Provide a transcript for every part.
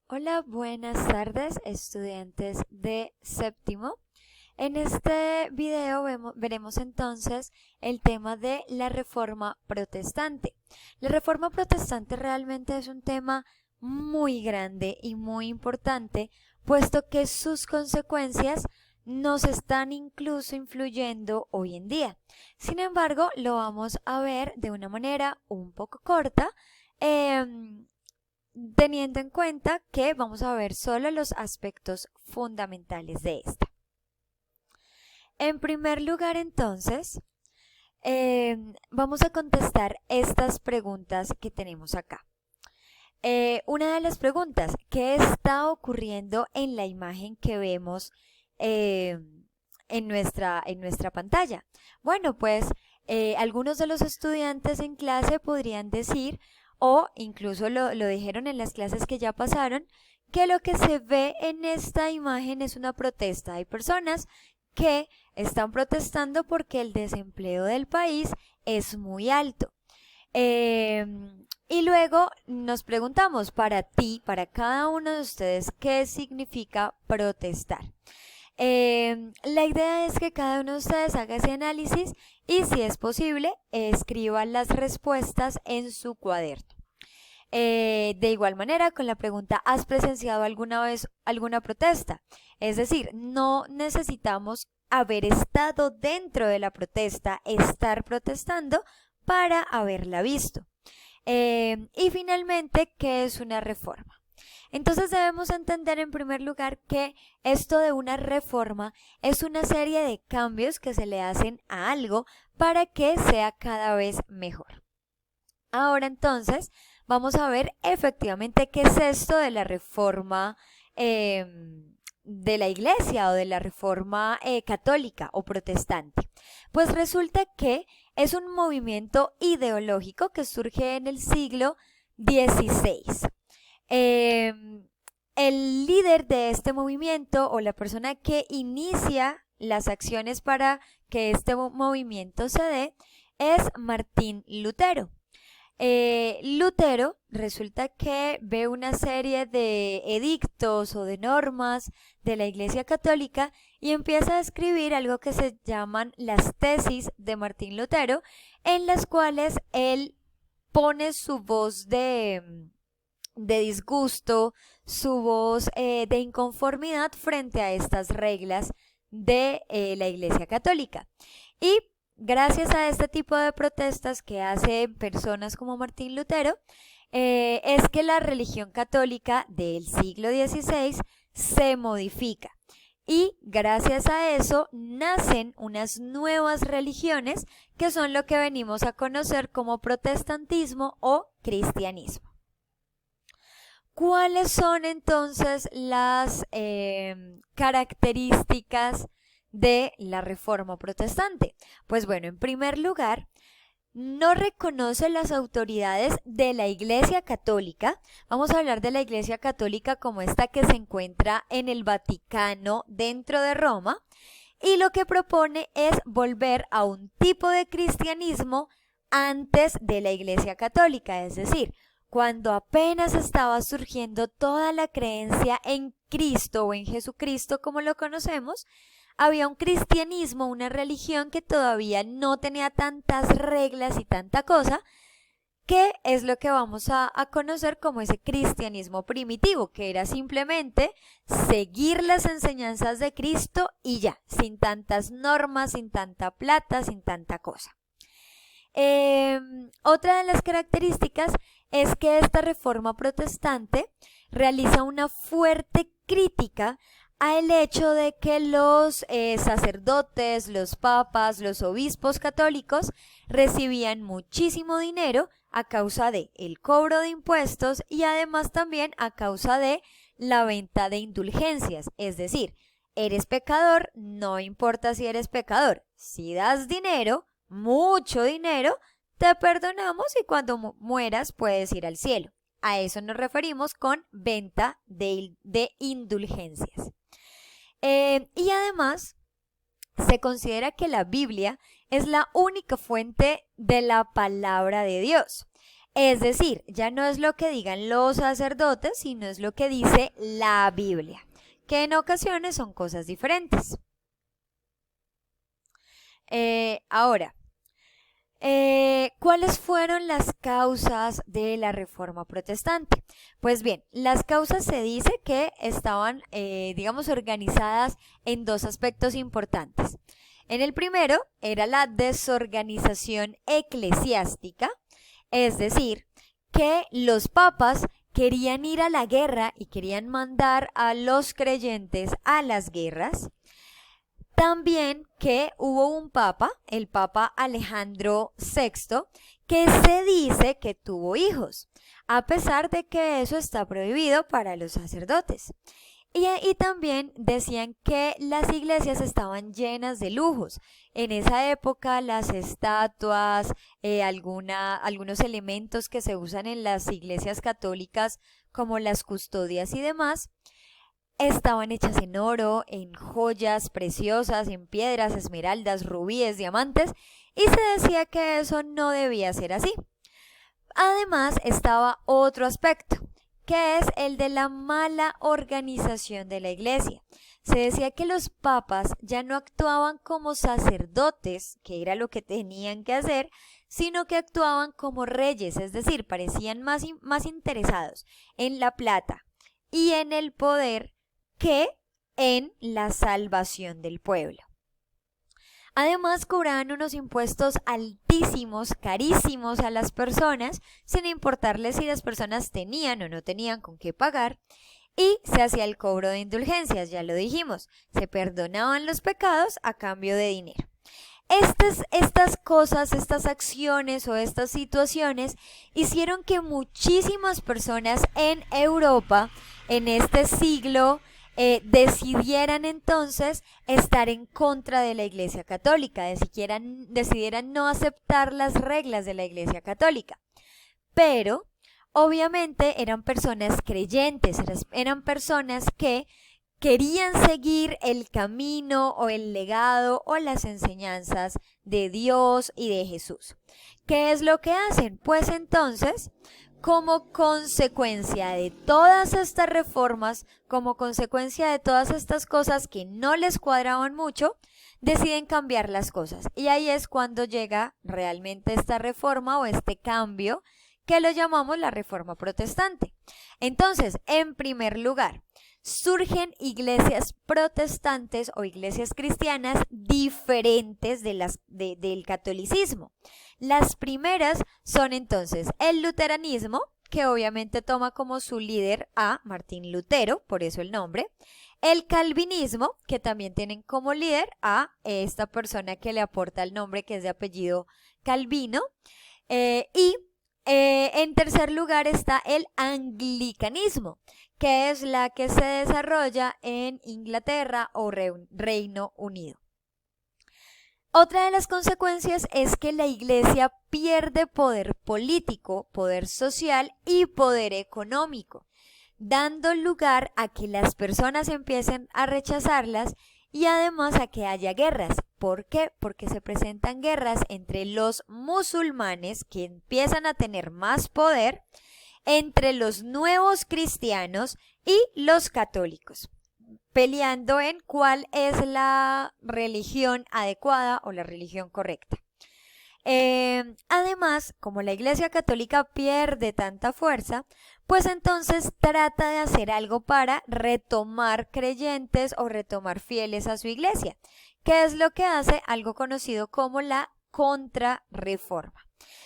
Hola, buenas tardes, estudiantes de séptimo. En este video veremos entonces el tema de la Reforma Protestante. La Reforma Protestante realmente es un tema muy grande y muy importante, puesto que sus consecuencias nos están incluso influyendo hoy en día. Sin embargo, lo vamos a ver de una manera un poco corta. em, Teniendo en cuenta que vamos a ver solo los aspectos fundamentales de esta. En primer lugar, entonces, vamos a contestar estas preguntas que tenemos acá. Una de las preguntas, ¿qué está ocurriendo en la imagen que vemos eh, en nuestra pantalla? Bueno, pues algunos de los estudiantes en clase podrían decir, o incluso lo dijeron en las clases que ya pasaron, que lo que se ve en esta imagen es una protesta. Hay personas que están protestando porque el desempleo del país es muy alto. Y luego nos preguntamos para ti, para cada uno de ustedes, ¿qué significa protestar? La idea es que cada uno de ustedes haga ese análisis y, si es posible, escriba las respuestas en su cuaderno. De igual manera, con la pregunta, ¿has presenciado alguna vez alguna protesta? Es decir, no necesitamos haber estado dentro de la protesta, estar protestando para haberla visto. Y finalmente, ¿qué es una reforma? Entonces debemos entender en primer lugar que esto de una reforma es una serie de cambios que se le hacen a algo para que sea cada vez mejor. Ahora entonces vamos a ver efectivamente qué es esto de la reforma de la iglesia o de la reforma católica o protestante. Pues resulta que es un movimiento ideológico que surge en el siglo XVI. El líder de este movimiento o la persona que inicia las acciones para que este movimiento se dé es Martín Lutero. Lutero resulta que ve una serie de edictos o de normas de la Iglesia Católica y empieza a escribir algo que se llaman las tesis de Martín Lutero, en las cuales él pone su voz de disgusto, su voz de inconformidad frente a estas reglas de la Iglesia Católica. Y gracias a este tipo de protestas que hacen personas como Martín Lutero, es que la religión católica del siglo XVI se modifica. Y gracias a eso nacen unas nuevas religiones que son lo que venimos a conocer como protestantismo o cristianismo. ¿Cuáles son entonces las características de la Reforma Protestante? Pues bueno, en primer lugar, no reconoce las autoridades de la Iglesia Católica. Vamos a hablar de la Iglesia Católica como esta que se encuentra en el Vaticano dentro de Roma, y lo que propone es volver a un tipo de cristianismo antes de la Iglesia Católica, es decir, cuando apenas estaba surgiendo toda la creencia en Cristo o en Jesucristo como lo conocemos, había un cristianismo, una religión que todavía no tenía tantas reglas y tanta cosa, que es lo que vamos a conocer como ese cristianismo primitivo, que era simplemente seguir las enseñanzas de Cristo y ya, sin tantas normas, sin tanta plata, sin tanta cosa. Otra de las características es que esta reforma protestante realiza una fuerte crítica al hecho de que los sacerdotes, los papas, los obispos católicos recibían muchísimo dinero a causa de el cobro de impuestos y además también a causa de la venta de indulgencias. Es decir, eres pecador, no importa si eres pecador, si das dinero, mucho dinero, te perdonamos y cuando mueras puedes ir al cielo. A eso nos referimos con venta de indulgencias. Y además se considera que la Biblia es la única fuente de la palabra de Dios. Es decir, ya no es lo que digan los sacerdotes, sino es lo que dice la Biblia, que en ocasiones son cosas diferentes. Ahora, ¿cuáles fueron las causas de la Reforma Protestante? Pues bien, las causas se dice que estaban, digamos, organizadas en dos aspectos importantes. En el primero era la desorganización eclesiástica, es decir, que los papas querían ir a la guerra y querían mandar a los creyentes a las guerras. También que hubo un papa, el Papa Alejandro VI, que se dice que tuvo hijos, a pesar de que eso está prohibido para los sacerdotes. Y también decían que las iglesias estaban llenas de lujos. En esa época las estatuas, algunos elementos que se usan en las iglesias católicas como las custodias y demás, estaban hechas en oro, en joyas preciosas, en piedras, esmeraldas, rubíes, diamantes, y se decía que eso no debía ser así. Además estaba otro aspecto, que es el de la mala organización de la iglesia. Se decía que los papas ya no actuaban como sacerdotes, que era lo que tenían que hacer, sino que actuaban como reyes, es decir, parecían más interesados en la plata y en el poder que en la salvación del pueblo. Además, cobraban unos impuestos altísimos, carísimos a las personas, sin importarles si las personas tenían o no tenían con qué pagar, y se hacía el cobro de indulgencias, ya lo dijimos, se perdonaban los pecados a cambio de dinero. Estas cosas, estas acciones o estas situaciones hicieron que muchísimas personas en Europa, en este siglo, decidieran entonces estar en contra de la Iglesia Católica, decidieran no aceptar las reglas de la Iglesia Católica. Pero, obviamente, eran personas creyentes, eran personas que querían seguir el camino o el legado o las enseñanzas de Dios y de Jesús. ¿Qué es lo que hacen? Pues entonces, como consecuencia de todas estas reformas, como consecuencia de todas estas cosas que no les cuadraban mucho, deciden cambiar las cosas. Y ahí es cuando llega realmente esta reforma o este cambio que lo llamamos la Reforma Protestante. Entonces, en primer lugar, surgen iglesias protestantes o iglesias cristianas diferentes del catolicismo. Las primeras son entonces el luteranismo, que obviamente toma como su líder a Martín Lutero, por eso el nombre. El calvinismo, que también tienen como líder a esta persona que le aporta el nombre, que es de apellido Calvino. En tercer lugar está el anglicanismo, que es la que se desarrolla en Inglaterra o Reino Unido. Otra de las consecuencias es que la iglesia pierde poder político, poder social y poder económico, dando lugar a que las personas empiecen a rechazarlas y además a que haya guerras. ¿Por qué? Porque se presentan guerras entre los musulmanes, que empiezan a tener más poder, entre los nuevos cristianos y los católicos, peleando en cuál es la religión adecuada o la religión correcta. Además, como la Iglesia Católica pierde tanta fuerza, pues entonces trata de hacer algo para retomar creyentes o retomar fieles a su iglesia, que es lo que hace algo conocido como la contrarreforma.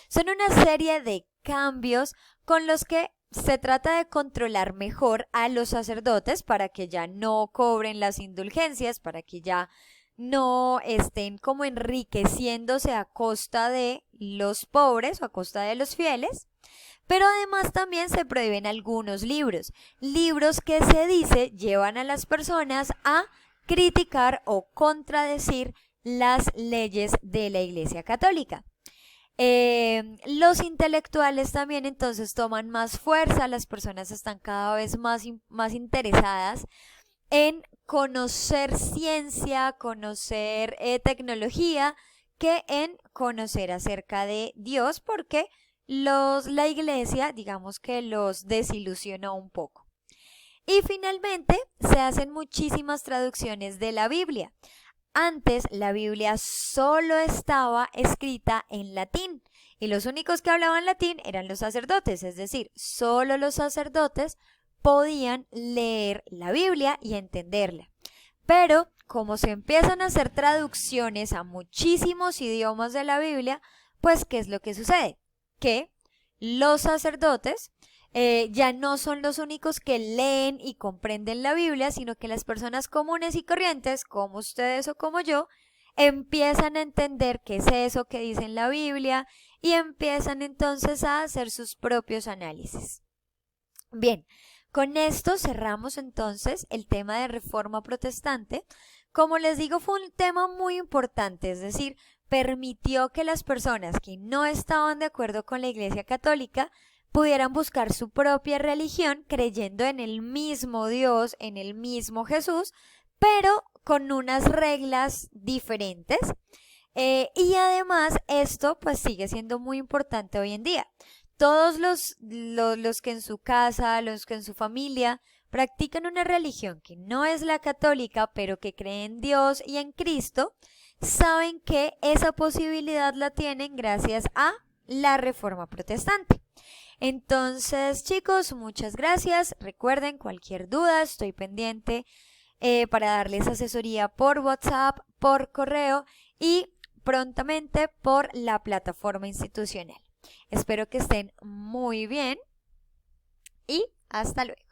Son una serie de cambios con los que se trata de controlar mejor a los sacerdotes para que ya no cobren las indulgencias, para que ya no estén como enriqueciéndose a costa de los pobres o a costa de los fieles. Pero además también se prohíben algunos libros que se dice llevan a las personas a criticar o contradecir las leyes de la Iglesia Católica. Los intelectuales también entonces toman más fuerza, las personas están cada vez más interesadas en conocer ciencia, conocer tecnología, que en conocer acerca de Dios, porque la iglesia, digamos que los desilusionó un poco. Y finalmente se hacen muchísimas traducciones de la Biblia. Antes la Biblia solo estaba escrita en latín y los únicos que hablaban latín eran los sacerdotes, es decir, solo los sacerdotes podían leer la Biblia y entenderla. Pero como se empiezan a hacer traducciones a muchísimos idiomas de la Biblia, pues ¿qué es lo que sucede? Que los sacerdotes ya no son los únicos que leen y comprenden la Biblia, sino que las personas comunes y corrientes, como ustedes o como yo, empiezan a entender qué es eso que dice en la Biblia y empiezan entonces a hacer sus propios análisis. Bien, con esto cerramos entonces el tema de Reforma Protestante. Como les digo, fue un tema muy importante, es decir, permitió que las personas que no estaban de acuerdo con la Iglesia Católica pudieran buscar su propia religión creyendo en el mismo Dios, en el mismo Jesús, pero con unas reglas diferentes. Y además esto pues sigue siendo muy importante hoy en día. Todos los que en su casa, los que en su familia practican una religión que no es la católica, pero que creen en Dios y en Cristo, saben que esa posibilidad la tienen gracias a la Reforma Protestante. Entonces, chicos, muchas gracias. Recuerden, cualquier duda, estoy pendiente para darles asesoría por WhatsApp, por correo y prontamente por la plataforma institucional. Espero que estén muy bien y hasta luego.